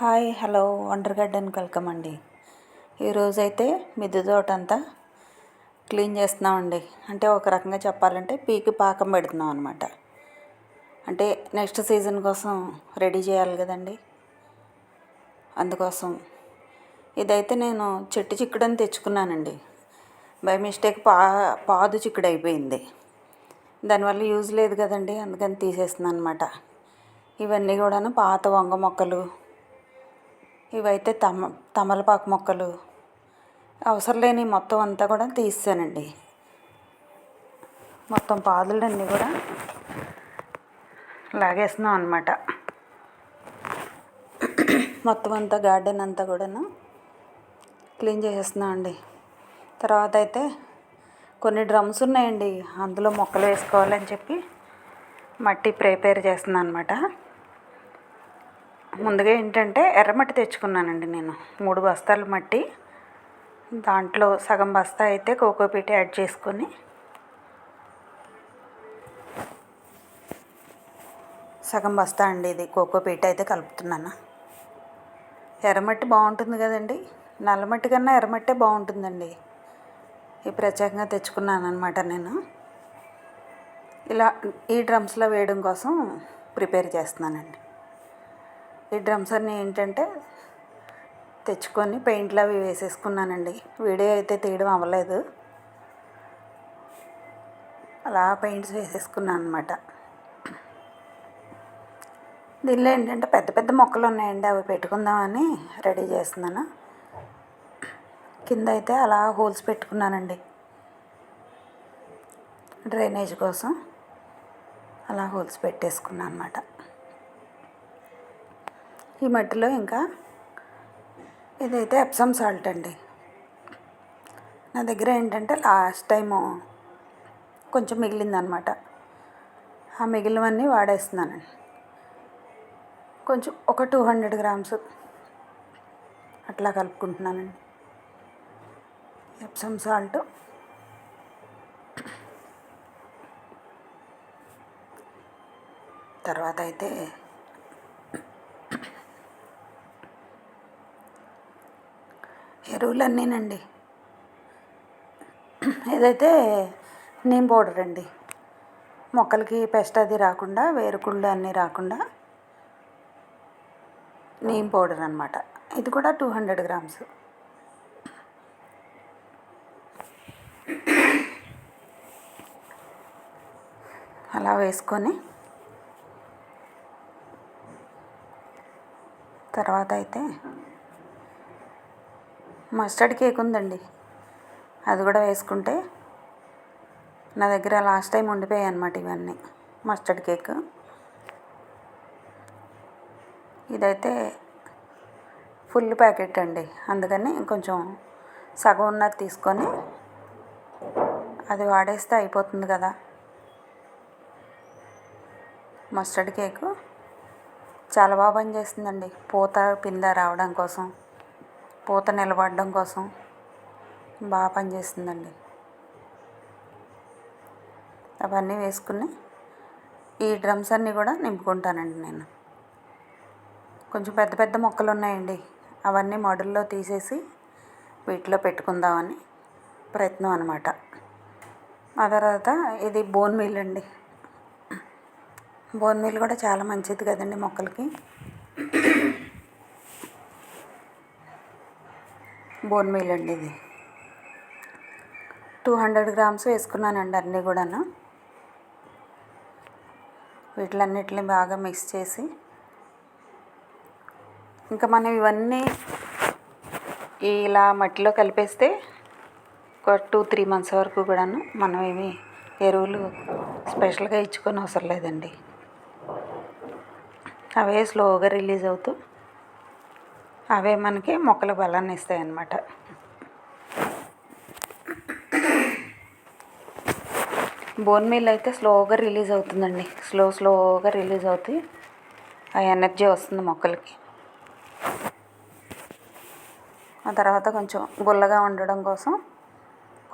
Hi hello wonder గార్డెన్కి welcome అండి. ఈరోజైతే మిద్దె తోట అంతా క్లీన్ చేస్తున్నామండి. అంటే ఒక రకంగా చెప్పాలంటే పీకి పాకం పెడుతున్నాం అనమాట. అంటే నెక్స్ట్ సీజన్ కోసం రెడీ చేయాలి కదండి. అందుకోసం ఇదైతే నేను చెట్టు చిక్కుడని తెచ్చుకున్నానండి. బై మిస్టేక్ పాదు చిక్కుడు అయిపోయింది. దానివల్ల యూజ్ లేదు కదండి, అందుకని తీసేస్తున్నాను అనమాట. ఇవన్నీ కూడాను పాత వంగ మొక్కలు, ఇవైతే తమలపాకు మొక్కలు, అవసరం లేని మొత్తం అంతా కూడా తీసానండి. మొత్తం పాదులన్నీ కూడా లాగేస్తున్నాం అనమాట. మొత్తం అంతా గార్డెన్ అంతా కూడాను క్లీన్ చేసేస్తున్నాం అండి. తర్వాత అయితే కొన్ని డ్రమ్స్ ఉన్నాయండి, అందులో మొక్కలు వేసుకోవాలని చెప్పి మట్టి ప్రిపేర్ చేస్తున్నాను అనమాట. ముందుగా ఏంటంటే ఎర్రమట్టి తెచ్చుకున్నానండి నేను. 3 బస్తాల మట్టి, దాంట్లో సగం బస్తా అయితే కోకోపీట్ యాడ్ చేసుకొని సగం బస్తా అండి ఇది కోకోపీట్ అయితే కలుపుతున్నాను. ఎర్రమట్టి బాగుంటుంది కదండి, నల్లమట్టి కన్నా ఎర్రమట్టే బాగుంటుందండి. ఈ ప్రత్యేకంగా తెచ్చుకున్నాను అనమాట నేను. ఇలా ఈ డ్రమ్స్లో వేయడం కోసం ప్రిపేర్ చేస్తున్నానండి. ఈ డ్రమ్స్ అన్నీ ఏంటంటే తెచ్చుకొని పెయింట్లు అవి వేసేసుకున్నానండి. వీడియో అయితే తీయడం అవ్వలేదు, అలా పెయింట్స్ వేసేసుకున్నాను అనమాట. దీనిలో ఏంటంటే పెద్ద పెద్ద మొక్కలు ఉన్నాయండి, అవి పెట్టుకుందామని రెడీ చేస్తున్నాను. కింద అయితే అలా హోల్స్ పెట్టుకున్నానండి, డ్రైనేజ్ కోసం అలా హోల్స్ పెట్టేసుకున్నాను అనమాట. ఈ మట్టిలో ఇంకా ఇదైతే ఎప్సమ్ సాల్ట్ అండి. నా దగ్గర ఏంటంటే లాస్ట్ టైము కొంచెం మిగిలిందనమాట, ఆ మిగిలినవన్నీ వాడేస్తున్నానండి. కొంచెం ఒక 200 గ్రామ్స్ అట్లా కలుపుకుంటున్నానండి ఎప్సమ్ సాల్ట్. తర్వాత అయితే ఎరువులన్నీనండి. ఏదైతే నీమ్ పౌడర్ అండి, మొక్కలకి పెస్ట్ అది రాకుండా, వేరుకుళ్ళు అన్నీ రాకుండా నీమ్ పౌడర్ అనమాట. ఇది కూడా 200 గ్రామ్స్. అలా వేసుకొని తర్వాత అయితే మస్టర్డ్ కేక్ ఉందండి, అది కూడా వేసుకుంటే, నా దగ్గర లాస్ట్ టైం ఉండిపోయాయి అన్నమాట ఇవన్నీ మస్టర్డ్ కేక్. ఇదైతే ఫుల్ ప్యాకెట్ అండి, అందుకని కొంచెం సగం ఉన్నది తీసుకొని అది వాడేస్తే అయిపోతుంది కదా. మస్టర్డ్ కేకు చాలా బాగా పనిచేస్తుందండి, పూత పిందె రావడం కోసం, పూత నిలబడడం కోసం బాగా పనిచేస్తుందండి. అవన్నీ వేసుకుని ఈ డ్రమ్స్ అన్నీ కూడా నింపుకుంటానండి నేను. కొంచెం పెద్ద పెద్ద మొక్కలు ఉన్నాయండి, అవన్నీ మడుల్లో తీసేసి వీటిలో పెట్టుకుందామని ప్రయత్నం అనమాట. ఆ తర్వాత ఇది బోన్ మీల్ అండి. బోన్ మీల్ కూడా చాలా మంచిది కదండి మొక్కలకి. బోన్ మీల్ అండి ఇది 200 గ్రామ్స్ వేసుకున్నానండి అన్నీ కూడాను. వీటిలన్నిటిని బాగా మిక్స్ చేసి, ఇంకా మనం ఇవన్నీ ఇలా మట్టిలో కలిపేస్తే ఒక 2-3 మంత్స్ వరకు కూడాను మనం ఏమి ఎరువులు స్పెషల్గా ఇచ్చుకొని అవసరం లేదండి. అవే స్లోగా రిలీజ్ అవుతూ అవే మనకి మొక్కల బలాన్ని ఇస్తాయి అన్నమాట. బోన్ మీల్ అయితే స్లోగా రిలీజ్ అవుతుందండి, స్లోగా రిలీజ్ అవుతుంది, ఆ ఎనర్జీ వస్తుంది మొక్కలకి. ఆ తర్వాత కొంచెం గుల్లగా ఉండడం కోసం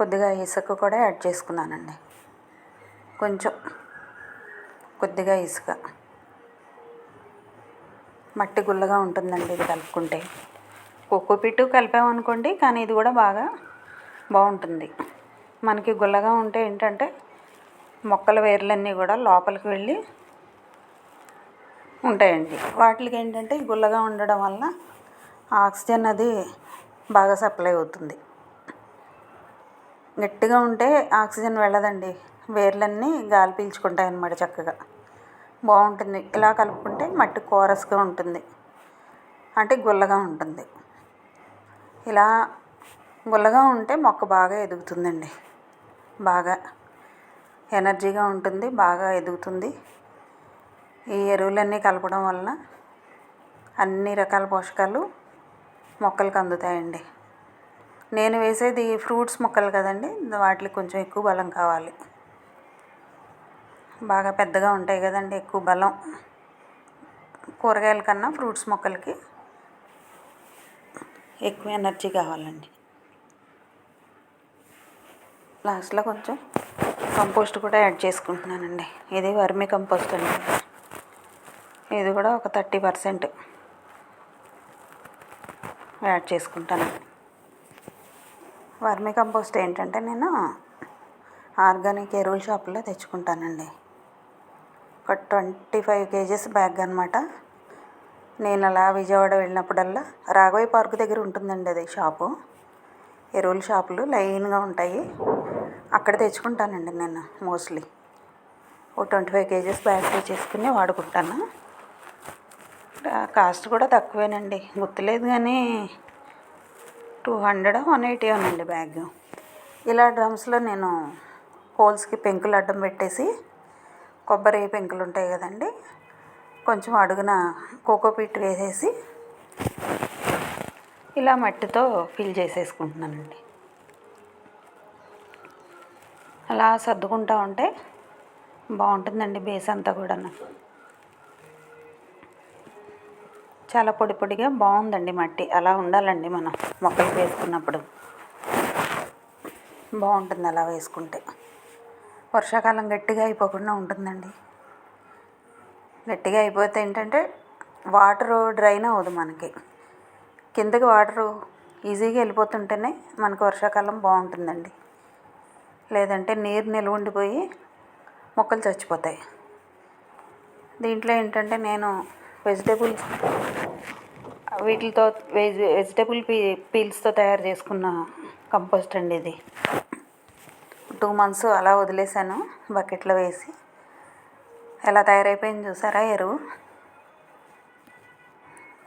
కొద్దిగా ఇసుక కూడా యాడ్ చేసుకున్నానండి. కొద్దిగా ఇసుక మట్టి గుల్లగా ఉంటుందండి ఇది కలుపుకుంటే. కోకోపీట్ కలిపామనుకోండి, కానీ ఇది కూడా బాగా బాగుంటుంది. మనకి గుల్లగా ఉంటే ఏంటంటే మొక్కల వేర్లన్నీ కూడా లోపలికి వెళ్ళి ఉంటాయండి. వాటికి ఏంటంటే గుల్లగా ఉండడం వలన ఆక్సిజన్ అది బాగా సప్లై అవుతుంది. గట్టిగా ఉంటే ఆక్సిజన్ వెళ్ళదండి, వేర్లన్నీ గాలి పీల్చుకుంటాయి అన్నమాట. చక్కగా బాగుంటుంది. ఇలా కలుపుకుంటే మట్టి కోరస్గా ఉంటుంది, అంటే గుల్లగా ఉంటుంది. ఇలా గుల్లగా ఉంటే మొక్క బాగా ఎదుగుతుందండి, బాగా ఎనర్జీగా ఉంటుంది, బాగా ఎదుగుతుంది. ఈ ఎరువులన్నీ కలపడం వలన అన్ని రకాల పోషకాలు మొక్కలకు అందుతాయండి. నేను వేసేది ఫ్రూట్స్ మొక్కలు కదండి, వాటికి కొంచెం ఎక్కువ బలం కావాలి. బాగా పెద్దగా ఉంటాయి కదండి, ఎక్కువ బలం. కూరగాయల కన్నా ఫ్రూట్స్ మొక్కలకి ఎక్కువ ఎనర్జీ కావాలండి. లాస్ట్లో కొంచెం కంపోస్ట్ కూడా యాడ్ చేసుకుంటున్నానండి. ఇది వర్మీ కంపోస్ట్ అండి. ఇది కూడా ఒక 30% యాడ్ చేసుకుంటానండి. వర్మీ కంపోస్ట్ ఏంటంటే నేను ఆర్గానిక్ ఎరువుల షాపులో తెచ్చుకుంటానండి. ఒక 25 kgs బ్యాగ్ అనమాట. నేను అలా విజయవాడ వెళ్ళినప్పుడల్లా రాఘవయ్య పార్క్ దగ్గర ఉంటుందండి అది షాపు. ఎరువుల షాపులు లైన్గా ఉంటాయి, అక్కడ తెచ్చుకుంటానండి నేను మోస్ట్లీ. ఒక 25 kgs బ్యాగ్ తెచ్చేసుకుని వాడుకుంటాను. కాస్ట్ కూడా తక్కువేనండి, గుర్తులేదు కానీ 200 180 అనండి బ్యాగ్. ఇలా డ్రమ్స్లో నేను హోల్స్కి పెంకులు అడ్డం పెట్టేసి, కొబ్బరి పెంకులు ఉంటాయి కదండి, కొంచెం అడుగున కోకోపీట్ వేసేసి ఇలా మట్టితో ఫిల్ చేసేసుకుంటున్నానండి. అలా సర్దుకుంటూ ఉంటే బాగుంటుందండి. బేస్ అంతా కూడా చాలా పొడి పొడిగా బాగుందండి మట్టి. అలా ఉండాలండి మనం మొక్కలు వేసుకున్నప్పుడు, బాగుంటుంది అలా వేసుకుంటే. వర్షాకాలం గట్టిగా అయిపోకుండా ఉంటుందండి. గట్టిగా అయిపోతే ఏంటంటే వాటరు డ్రైన్ అవ్వదు మనకి, కిందకి వాటరు ఈజీగా వెళ్ళిపోతుంటేనే మనకు వర్షాకాలం బాగుంటుందండి. లేదంటే నీరు నిల్వ ఉండిపోయి మొక్కలు చచ్చిపోతాయి. దీంట్లో ఏంటంటే నేను వెజిటేబుల్స్ వీటితో వెజిటేబుల్ పీల్స్తో తయారు చేసుకున్న కంపోస్ట్ అండి ఇది. 2 months అలా వదిలేసాను బకెట్లో వేసి. ఎలా తయారైపోయింది చూసారా ఎరువు.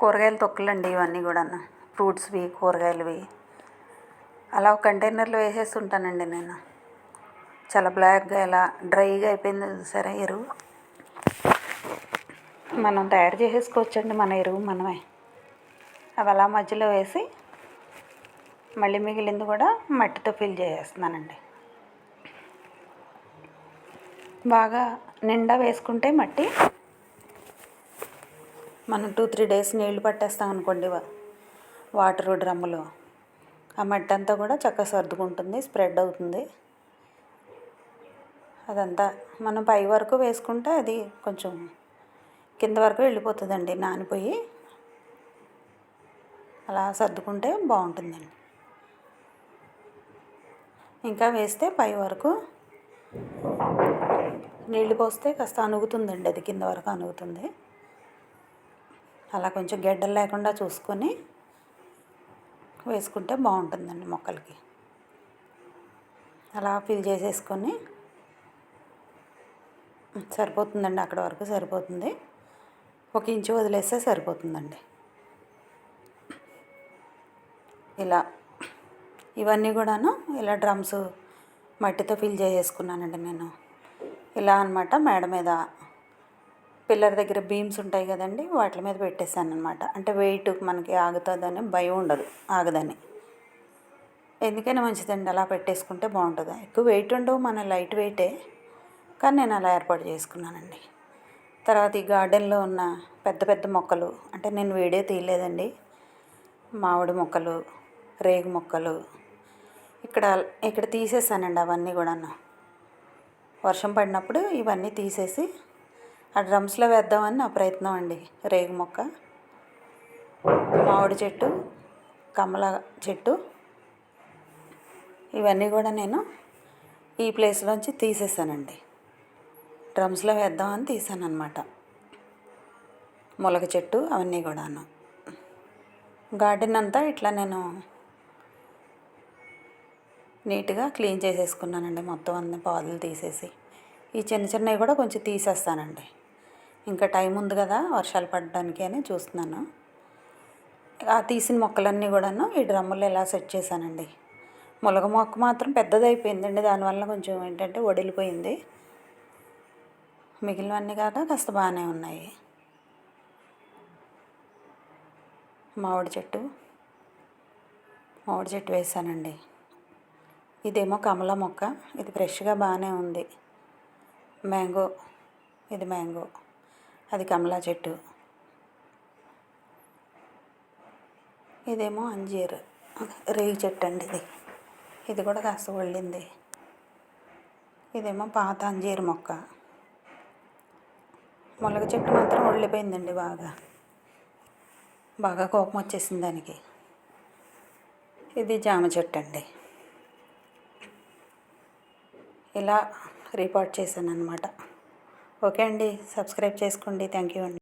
కూరగాయల తొక్కులండి ఇవన్నీ కూడా, ఫ్రూట్స్వి కూరగాయలవి. అలా ఒక కంటైనర్లో వేసేస్తుంటానండి నేను. చాలా బ్లాక్గా ఎలా డ్రైగా అయిపోయింది చూసారా ఎరువు. మనం తయారు చేసేసుకోవచ్చండి మన ఎరువు మనమే. అవి అలా మధ్యలో వేసి మళ్ళీ మిగిలింది కూడా మట్టితో ఫిల్ చేసేస్తున్నానండి. బాగా నిండా వేసుకుంటే మట్టి మనం 2-3 days నీళ్లు పట్టేస్తాం అనుకోండి వాటర్ డ్రమ్ములో, ఆ మట్టి అంతా కూడా చక్కగా సర్దుకుంటుంది, స్ప్రెడ్ అవుతుంది. అదంతా మనం పై వరకు వేసుకుంటే అది కొంచెం కింద వరకు వెళ్ళిపోతుందండి నానిపోయి. అలా సర్దుకుంటే బాగుంటుందండి. ఇంకా వేస్తే పై వరకు నీళ్ళు పోస్తే కాస్త అణుగుతుందండి, అది కింద వరకు అణుగుతుంది. అలా కొంచెం గెడ్డలు లేకుండా చూసుకొని వేసుకుంటే బాగుంటుందండి మొక్కలకి. అలా ఫిల్ చేసేసుకొని సరిపోతుందండి, అక్కడ వరకు సరిపోతుంది. 1 ఇంచు వదిలేస్తే సరిపోతుందండి. ఇలా ఇవన్నీ కూడాను ఇలా డ్రమ్స్ మట్టితో ఫిల్ చేసేసుకున్నానండి నేను. ఇలా అనమాట. మేడ మీద పిల్లర్ దగ్గర బీమ్స్ ఉంటాయి కదండి, వాటి మీద పెట్టేశాను అనమాట. అంటే వెయిట్ మనకి ఆగుతుందని భయం ఉండదు, ఆగదని. ఎందుకైనా మంచిదండి అలా పెట్టేసుకుంటే బాగుంటుంది. ఎక్కువ వెయిట్ ఉండవు, మన లైట్ వెయిటే, కానీ నేను అలా ఏర్పాటు చేసుకున్నానండి. తర్వాత ఈ గార్డెన్లో ఉన్న పెద్ద పెద్ద మొక్కలు, అంటే నేను వీడియో తీయలేదండి, మామిడి మొక్కలు, రేగు మొక్కలు ఇక్కడ తీసేసానండి. అవన్నీ కూడాను వర్షం పడినప్పుడు ఇవన్నీ తీసేసి ఆ డ్రమ్స్లో వేద్దామని నా ప్రయత్నం అండి. రేగు మొక్క మామిడి చెట్టు, కమల చెట్టు ఇవన్నీ కూడా నేను ఈ ప్లేస్లోంచి తీసేసానండి. డ్రమ్స్లో వేద్దామని తీసాను అనమాట. ములగ చెట్టు అవన్నీ కూడాను. గార్డెన్ అంతా ఇట్లా నేను నీట్గా క్లీన్ చేసేసుకున్నానండి. మొత్తం అన్ని పాదులు తీసేసి ఈ చిన్న చిన్నవి కూడా కొంచెం తీసేస్తానండి. ఇంకా టైం ఉంది కదా వర్షాలు పడడానికి అని చూస్తున్నాను. ఆ తీసిన మొక్కలన్నీ కూడాను ఈ డ్రమ్ములో ఇలా సెట్ చేశానండి. ములగ మొక్క మాత్రం పెద్దదైపోయిందండి. దానివల్ల కొంచెం ఏంటంటే వడిలిపోయింది. మిగిలినవన్నీ కాక కాస్త బాగానే ఉన్నాయి. మామిడి చెట్టు వేసానండి. ఇదేమో కమల మొక్క. ఇది ఫ్రెష్గా బాగానే ఉంది. ఇది మ్యాంగో, అది కమలా చెట్టు. ఇదేమో అంజీర్ రేగి చెట్టు అండి. ఇది కూడా కాస్త వళ్ళింది. ఇదేమో పాత అంజీర్ మొక్క. ములగ చెట్టు మాత్రం వళ్ళిపోయిందండి. బాగా కోపం వచ్చేసింది దానికి. ఇది జామ చెట్టు అండి. ఇలా రిపోర్ట్ చేశాను అనమాట. ఓకే అండి, సబ్స్క్రైబ్ చేసుకోండి. థ్యాంక్ యూ అండి.